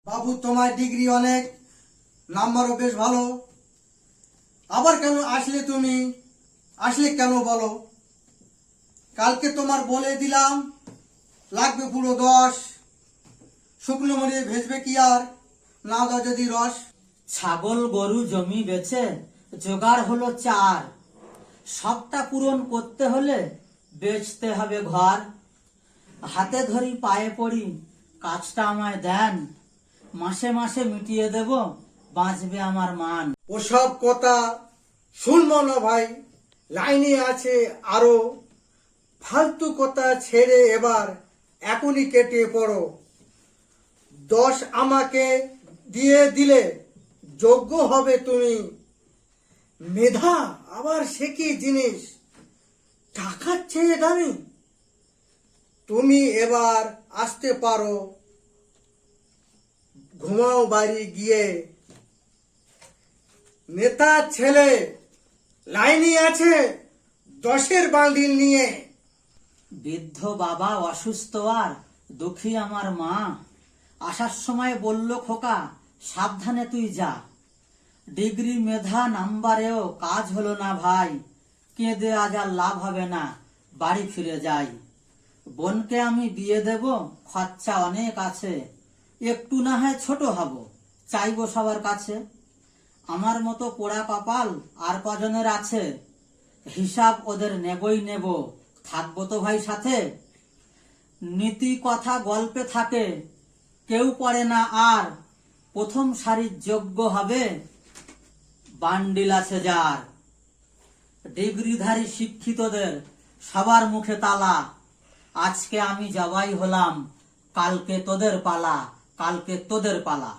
বাবু তোমার ডিগ্রি অনেক, নাম্বারও বেশ ভালো, আবার কেন আসলে কেন বলো? কালকে তোমার বলে দিলাম লাগবে পুরো 10, শুকনো মরিচে ভেজবে কি আর, না দাও যদি রস। ছাগল গরু জমি বেচে জোগাড় হলো 4, সবটা পূরণ করতে হলে বেচতে হবে ঘর। হাতে ধরি পায়ে পড়ি, কাজটা আমায় দেন, মাসে মাসে মিটিয়ে দেব, বাঁচবে আমার মান। ওসব কথা শুনবো না ভাই, লাইনে আছে আরো, ফালতু কথা ছেড়ে এবার এখনই কেটে পড়ো। 10 আমাকে দিয়ে দিলে যোগ্য হবে তুমি। মেধা আবার সে কি জিনিস, টাকার চেয়ে দামি। তুমি এবার আসতে পারো, ঘুমাও বাড়ি গিয়ে। নেতার ছেলে লাইনে আছে 10-এর বান্ডিল নিয়ে। বৃদ্ধ বাবা অসুস্থ আর দুঃখী আমার মা, আসার সময় বলল খোকা সাবধানে তুই যা। ডিগ্রি মেধা নাম্বারেও কাজ হলো না ভাই, কেঁদে আজ আর লাভ হবে না, বাড়ি ফিরে যাই। বোনকে আমি বিয়ে দেব, খরচা অনেক আছে, একটু না হয় ছোট হব, চাইবো সবার কাছে। আমার মতো পোড়া কপাল আর কজনের আছে, হিসাব ওদের নেবই নেব, থাকবো তো ভাই সাথে। নীতি কথা গল্পে থাকে, কেউ পড়ে না আর, প্রথম সারির যোগ্য হবে বান্ডিল আছে যার। ডিগ্রিধারী শিক্ষিতদের সবার মুখে তালা, আজকে আমি জবাই হলাম, কালকে তোদের পালা, কালকে তোদের পালা।